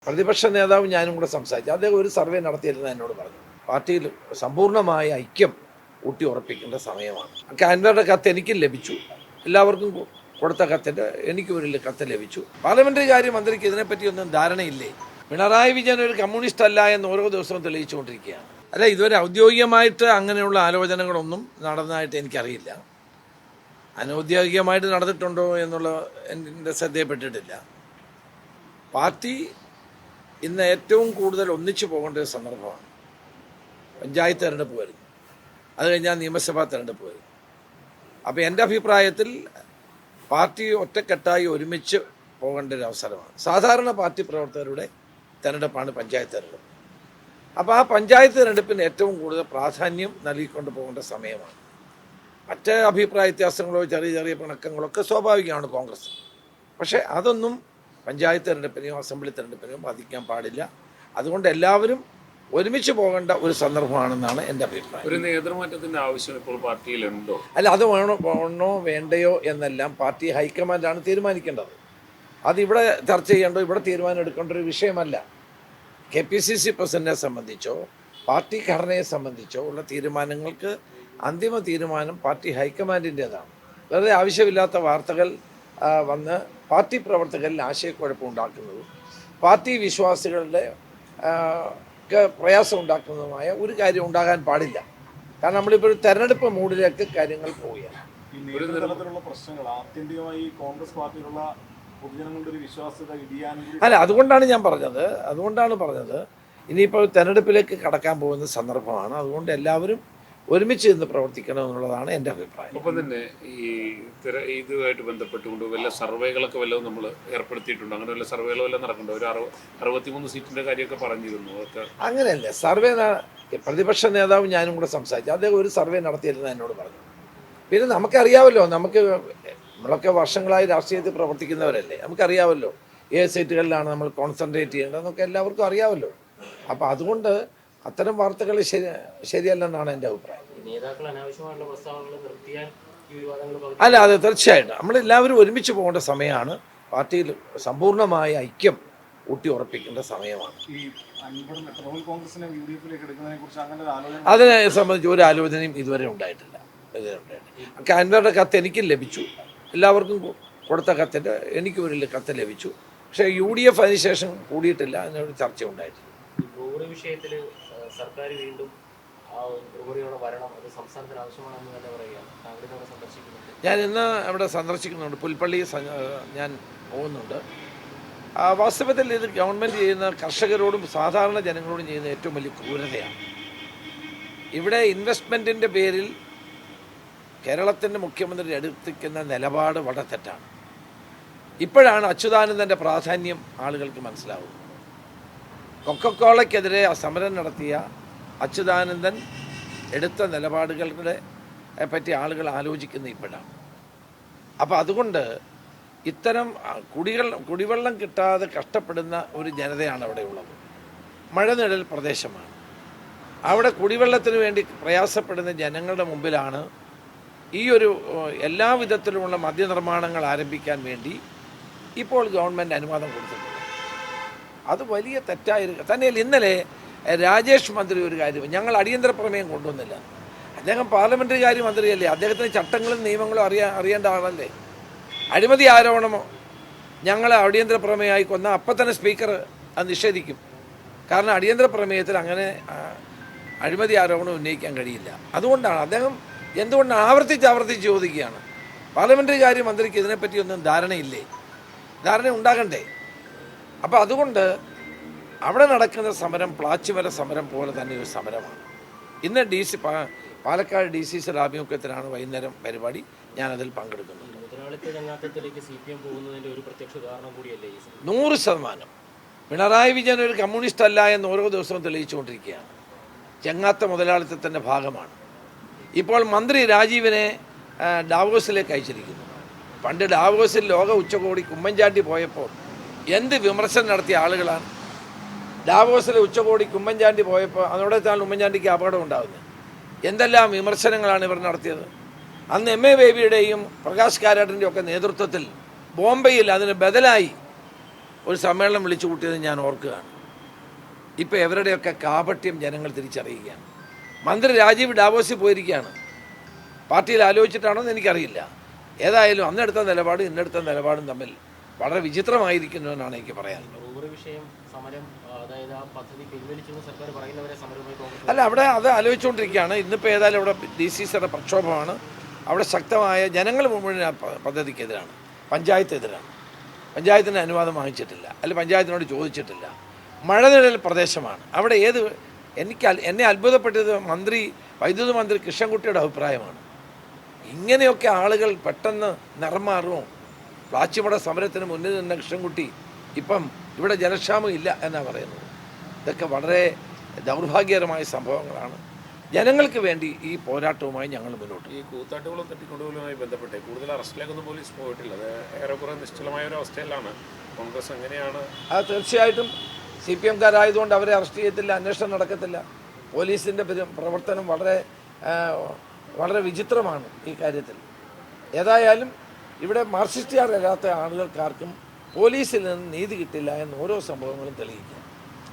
പ്രതിപക്ഷ നേതാവ് ഞാനും കൂടെ സംസാരിച്ചു. അദ്ദേഹം ഒരു സർവേ നടത്തിയിരുന്ന എന്നോട് പറഞ്ഞു, പാർട്ടിയിൽ സമ്പൂർണ്ണമായ ഐക്യം ഊട്ടി ഉറപ്പിക്കേണ്ട സമയമാണ്. അൻവറുടെ കത്ത് എനിക്കും ലഭിച്ചു, എല്ലാവർക്കും കൊടുത്ത കത്തിൻ്റെ എനിക്കും ഒരു കത്ത് ലഭിച്ചു. പാർലമെന്ററി കാര്യ മന്ത്രിക്ക് ഇതിനെപ്പറ്റിയൊന്നും ധാരണയില്ലേ? പിണറായി വിജയൻ ഒരു കമ്മ്യൂണിസ്റ്റ് അല്ല എന്ന് ഓരോ ദിവസവും തെളിയിച്ചുകൊണ്ടിരിക്കുകയാണ്. അല്ല, ഇതുവരെ ഔദ്യോഗികമായിട്ട് അങ്ങനെയുള്ള ആലോചനകളൊന്നും നടന്നതായിട്ട് എനിക്കറിയില്ല. അനൗദ്യോഗികമായിട്ട് നടന്നിട്ടുണ്ടോ എന്നുള്ള എൻ്റെ ശ്രദ്ധയപ്പെട്ടിട്ടില്ല. പാർട്ടി ഇന്ന് ഏറ്റവും കൂടുതൽ ഒന്നിച്ചു പോകേണ്ട ഒരു സന്ദർഭമാണ്. പഞ്ചായത്ത് തെരഞ്ഞെടുപ്പ് വരുന്നു, അത് കഴിഞ്ഞാൽ നിയമസഭാ തെരഞ്ഞെടുപ്പ് വരും. അപ്പോൾ എൻ്റെ അഭിപ്രായത്തിൽ പാർട്ടി ഒറ്റക്കെട്ടായി ഒരുമിച്ച് പോകേണ്ട ഒരു അവസരമാണ്. സാധാരണ പാർട്ടി പ്രവർത്തകരുടെ തെരഞ്ഞെടുപ്പാണ് പഞ്ചായത്ത് തെരഞ്ഞെടുപ്പ്. അപ്പോൾ ആ പഞ്ചായത്ത് തെരഞ്ഞെടുപ്പിന് ഏറ്റവും കൂടുതൽ പ്രാധാന്യം നൽകിക്കൊണ്ട് പോകേണ്ട സമയമാണ്. മറ്റ് അഭിപ്രായ വ്യത്യാസങ്ങളോ ചെറിയ ചെറിയ പിണക്കങ്ങളോ ഒക്കെ സ്വാഭാവികമാണ് കോൺഗ്രസ്. പക്ഷേ അതൊന്നും പഞ്ചായത്ത് തെരഞ്ഞെടുപ്പിനെയോ അസംബ്ലി തെരഞ്ഞെടുപ്പിനെയോ ബാധിക്കാൻ പാടില്ല. അതുകൊണ്ട് എല്ലാവരും ഒരുമിച്ച് പോകേണ്ട ഒരു സന്ദർഭമാണെന്നാണ് എൻ്റെ അഭിപ്രായം. ഒരു നേതൃമാറ്റത്തിൻ്റെ ആവശ്യം ഇപ്പോൾ പാർട്ടിയിലുണ്ടോ? അല്ല, അത് വേണോ വേണ്ടയോ എന്നെല്ലാം പാർട്ടി ഹൈക്കമാൻഡാണ് തീരുമാനിക്കേണ്ടത്. അതിവിടെ ചർച്ച ചെയ്യേണ്ടോ ഇവിടെ തീരുമാനം എടുക്കേണ്ട ഒരു വിഷയമല്ല. KPCC പ്രസിഡന്റിനെ സംബന്ധിച്ചോ പാർട്ടി ഘടനയെ സംബന്ധിച്ചോ ഉള്ള തീരുമാനങ്ങൾക്ക് അന്തിമ തീരുമാനം പാർട്ടി ഹൈക്കമാൻഡിൻ്റേതാണ്. വെറുതെ ആവശ്യമില്ലാത്ത വാർത്തകൾ വന്ന് പാർട്ടി പ്രവർത്തകരിൽ ആശയക്കുഴപ്പം ഉണ്ടാക്കുന്നതും പാർട്ടി വിശ്വാസികളുടെ പ്രയാസം ഉണ്ടാക്കുന്നതുമായ ഒരു കാര്യം ഉണ്ടാകാൻ പാടില്ല. കാരണം നമ്മളിപ്പോൾ ഒരു തെരഞ്ഞെടുപ്പ് മൂഡിലേക്ക് കാര്യങ്ങൾ പോവുകയാണ്. അല്ല, അതുകൊണ്ടാണ് പറഞ്ഞത് ഇനിയിപ്പോൾ തെരഞ്ഞെടുപ്പിലേക്ക് കടക്കാൻ പോകുന്ന സന്ദർഭമാണ്. അതുകൊണ്ട് എല്ലാവരും ഒരുമിച്ച് നിന്ന് പ്രവർത്തിക്കണം എന്നുള്ളതാണ് എൻ്റെ അഭിപ്രായം. ഒപ്പം തന്നെ ഈ ഇതുമായിട്ട് ബന്ധപ്പെട്ടുകൊണ്ട് വല്ല സർവേകളൊക്കെ വല്ലതും നമ്മൾ ഏർപ്പെടുത്തിയിട്ടുണ്ട്? അങ്ങനെ വല്ല സർവേകളോ വല്ലതും നടക്കുന്നുണ്ടോ? ഒരു 63 സീറ്റിൻ്റെ കാര്യമൊക്കെ പറഞ്ഞിരുന്നു. അതൊക്കെ അങ്ങനെയല്ല. സർവേ പ്രതിപക്ഷ നേതാവ് ഞാനും കൂടെ സംസാരിച്ചു. അദ്ദേഹം ഒരു സർവേ നടത്തിയിരുന്ന എന്നോട് പറഞ്ഞു. പിന്നെ നമുക്കറിയാമല്ലോ, നമ്മളൊക്കെ വർഷങ്ങളായി രാഷ്ട്രീയത്തിൽ പ്രവർത്തിക്കുന്നവരല്ലേ, നമുക്കറിയാമല്ലോ ഏത് സീറ്റുകളിലാണ് നമ്മൾ കോൺസെൻട്രേറ്റ് ചെയ്യേണ്ടതെന്നൊക്കെ എല്ലാവർക്കും അറിയാമല്ലോ. അപ്പോൾ അതുകൊണ്ട് അത്തരം വാർത്തകൾ ശരിയല്ലെന്നാണ് എൻ്റെ അഭിപ്രായം. അല്ല, അത് തീർച്ചയായിട്ടും നമ്മളെല്ലാവരും ഒരുമിച്ച് പോകേണ്ട സമയമാണ്. പാർട്ടിയിൽ സമ്പൂർണ്ണമായ ഐക്യം ഊട്ടി ഉറപ്പിക്കേണ്ട സമയമാണ്. അതിനെ സംബന്ധിച്ച് ഒരു ആലോചനയും ഇതുവരെ ഉണ്ടായിട്ടില്ല. അൻവറുടെ കത്ത് എനിക്കും ലഭിച്ചു, എല്ലാവർക്കും കൊടുത്ത കത്തിൻ്റെ എനിക്കും ഒരു കത്ത് ലഭിച്ചു. പക്ഷേ UDF അതിനുശേഷം കൂടിയിട്ടില്ല, അതിനൊരു ചർച്ച ഉണ്ടായിട്ടില്ല. വിഷയത്തിൽ സർക്കാർ വീണ്ടും ഞാൻ ഇന്ന് അവിടെ സന്ദർശിക്കുന്നുണ്ട്. പുൽപ്പള്ളി ഞാൻ പോകുന്നുണ്ട്. വാസ്തവത്തിൽ ഇത് ഗവൺമെൻറ് ചെയ്യുന്ന കർഷകരോടും സാധാരണ ജനങ്ങളോടും ചെയ്യുന്ന ഏറ്റവും വലിയ ക്രൂരതയാണ്. ഇവിടെ ഇൻവെസ്റ്റ്മെൻറ്റിൻ്റെ പേരിൽ കേരളത്തിൻ്റെ മുഖ്യമന്ത്രി എടുത്തിരിക്കുന്ന നിലപാട് വളരെ തെറ്റാണ്. ഇപ്പോഴാണ് അച്യുതാനന്ദൻ്റെ പ്രാധാന്യം ആളുകൾക്ക് മനസ്സിലാവുന്നത്. കൊക്കക്കോളയ്ക്കെതിരെ സമരം നടത്തിയ അച്യുതാനന്ദൻ എടുത്ത നിലപാടുകളുടെ പറ്റി ആളുകൾ ആലോചിക്കുന്ന ഇപ്പോഴാണ്. അപ്പോൾ അതുകൊണ്ട് ഇത്തരം കുടിവെള്ളം കിട്ടാതെ കഷ്ടപ്പെടുന്ന ഒരു ജനതയാണ് അവിടെ ഉള്ളത്. മഴനിഴൽ പ്രദേശമാണ്. അവിടെ കുടിവെള്ളത്തിന് വേണ്ടി പ്രയാസപ്പെടുന്ന ജനങ്ങളുടെ മുമ്പിലാണ് ഈ ഒരു എല്ലാ വിധത്തിലുമുള്ള മദ്യനിർമ്മാണങ്ങൾ ആരംഭിക്കാൻ വേണ്ടി ഇപ്പോൾ ഗവൺമെൻറ് അനുവാദം കൊടുത്തിട്ടുണ്ട്. അത് വലിയ തെറ്റായിരിക്കും. തന്നെയല്ല, ഇന്നലെ രാജേഷ് മന്ത്രി ഒരു കാര്യം, ഞങ്ങൾ അടിയന്തര പ്രമേയം കൊണ്ടുവന്നില്ല. അദ്ദേഹം പാർലമെൻ്ററി കാര്യ മന്ത്രിയല്ലേ, അദ്ദേഹത്തിന് ചട്ടങ്ങളും നിയമങ്ങളും അറിയേണ്ട ആളല്ലേ. അഴിമതി ആരോപണമോ ഞങ്ങളെ അടിയന്തര പ്രമേയമായി കൊന്ന അപ്പം തന്നെ സ്പീക്കർ അത് നിഷേധിക്കും. കാരണം അടിയന്തര പ്രമേയത്തിൽ അങ്ങനെ അഴിമതി ആരോപണം ഉന്നയിക്കാൻ കഴിയില്ല. അതുകൊണ്ടാണ് അദ്ദേഹം എന്തുകൊണ്ടാണ് ആവർത്തിച്ച് ചോദിക്കുകയാണ്, പാർലമെൻ്ററി കാര്യ മന്ത്രിക്ക് ഇതിനെപ്പറ്റിയൊന്നും ധാരണയില്ലേ? ധാരണ ഉണ്ടാകണ്ടേ? അപ്പോൾ അതുകൊണ്ട് അവിടെ നടക്കുന്ന സമരം പ്ലാച്ചിമര സമരം പോലെ തന്നെ ഒരു സമരമാണ്. ഇന്ന് പാലക്കാട് DCC ആഭിമുഖ്യത്തിലാണ് വൈകുന്നേരം പരിപാടി. ഞാനതിൽ പങ്കെടുക്കുന്നുണ്ട്. 100% പിണറായി വിജയൻ ഒരു കമ്മ്യൂണിസ്റ്റ് അല്ല എന്ന് ഓരോ ദിവസവും തെളിയിച്ചുകൊണ്ടിരിക്കുകയാണ്. ചങ്ങാത്ത മുതലാളിത്തത്തിൻ്റെ ഭാഗമാണ്. ഇപ്പോൾ മന്ത്രി രാജീവിനെ ഡാവോസിലേക്ക് അയച്ചിരിക്കുന്നു. പണ്ട് ഡാവോസിൽ ലോക ഉച്ചകോടി ഉമ്മൻചാണ്ടി പോയപ്പോൾ എന്ത് വിമർശനം നടത്തിയ ആളുകളാണ്. ഡാവോസിലെ ഉച്ചകോടി ഉമ്മൻചാണ്ടി പോയപ്പോൾ അതോടെത്താണ് ഉമ്മൻചാണ്ടിക്ക് അപകടം ഉണ്ടാകുന്നത്. എന്തെല്ലാം വിമർശനങ്ങളാണ് ഇവർ നടത്തിയത്. അന്ന് MA ബേബിയുടെയും പ്രകാശ് കാരാട്ടിൻ്റെയും ഒക്കെ നേതൃത്വത്തിൽ ബോംബെയിൽ അതിന് ബദലായി ഒരു സമ്മേളനം വിളിച്ചു കൂട്ടിയത് ഞാൻ ഓർക്കുകയാണ്. ഇപ്പോൾ എവരുടെയൊക്കെ കാപട്യം ജനങ്ങൾ തിരിച്ചറിയുകയാണ്. മന്ത്രി രാജീവ് ഡാവോസിൽ പോയിരിക്കുകയാണ്. പാർട്ടിയിൽ ആലോചിച്ചിട്ടാണോ എന്ന് എനിക്കറിയില്ല. ഏതായാലും അന്നെടുത്ത നിലപാടും ഇന്നെടുത്ത നിലപാടും തമ്മിൽ വളരെ വിചിത്രമായിരിക്കുന്നു എന്നാണ് എനിക്ക് പറയാനുള്ളത്. റൂറൽ വിഷയം സമരം, അതായത് ആ പദ്ധതി പിൻവലിച്ചെന്ന് സർക്കാർ പറയുന്നവരെ സമരവുമായി കോൺഗ്രസ് അല്ല, അവിടെ അത് ആലോചിച്ചുകൊണ്ടിരിക്കുകയാണ്. ഇന്നിപ്പോൾ ഏതായാലും ഇവിടെ DCCയുടെ പ്രക്ഷോഭമാണ്. അവിടെ ശക്തമായ ജനങ്ങൾ മുഴുവൻ ആ പദ്ധതിക്കെതിരാണ്, പഞ്ചായത്തെതിരാണ്. പഞ്ചായത്തിന് അനുവാദം വാങ്ങിച്ചിട്ടില്ല, അല്ലെങ്കിൽ പഞ്ചായത്തിനോട് ചോദിച്ചിട്ടില്ല. മഴനിഴൽ പ്രദേശമാണ് അവിടെ. എന്നെ അത്ഭുതപ്പെട്ടത് വൈദ്യുതി മന്ത്രി കൃഷ്ണൻകുട്ടിയുടെ അഭിപ്രായമാണ്. ഇങ്ങനെയൊക്കെ ആളുകൾ പെട്ടെന്ന് നിറം മാറുമോ? പ്ലാച്ചിമട സമരത്തിന് മുന്നിൽ നിന്ന കൃഷ്ണൻകുട്ടി ഇപ്പം ഇവിടെ ജലക്ഷാമം ഇല്ല എന്നാണ് പറയുന്നത്. ഇതൊക്കെ വളരെ ദൗർഭാഗ്യകരമായ സംഭവങ്ങളാണ്. ജനങ്ങൾക്ക് വേണ്ടി ഈ പോരാട്ടവുമായി ഞങ്ങൾ മുന്നോട്ട്. ഈ കൂത്താട്ടുകളും തട്ടിക്കൊണ്ടുപോലുമായി ബന്ധപ്പെട്ട് കൂടുതൽ അറസ്റ്റിലേക്കൊന്നും പോലീസ് പോയിട്ടില്ല. അത് ഏറെക്കുറെ നിശ്ചലമായ ഒരു അവസ്ഥയിലാണ്. കോൺഗ്രസ് എങ്ങനെയാണ്? അത് തീർച്ചയായിട്ടും CPM-കാരായതുകൊണ്ട് അവരെ അറസ്റ്റ് ചെയ്യത്തില്ല, അന്വേഷണം നടക്കത്തില്ല. പോലീസിൻ്റെ പ്രവർത്തനം വളരെ വിചിത്രമാണ് ഈ കാര്യത്തിൽ. ഏതായാലും ഇവിടെ മാർക്സിസ്റ്റുകാരല്ലാത്ത ആളുകൾക്കാർക്കും പോലീസിൽ നിന്ന് നീതി കിട്ടില്ല എന്ന് ഓരോ സംഭവങ്ങളും തെളിയിക്കും.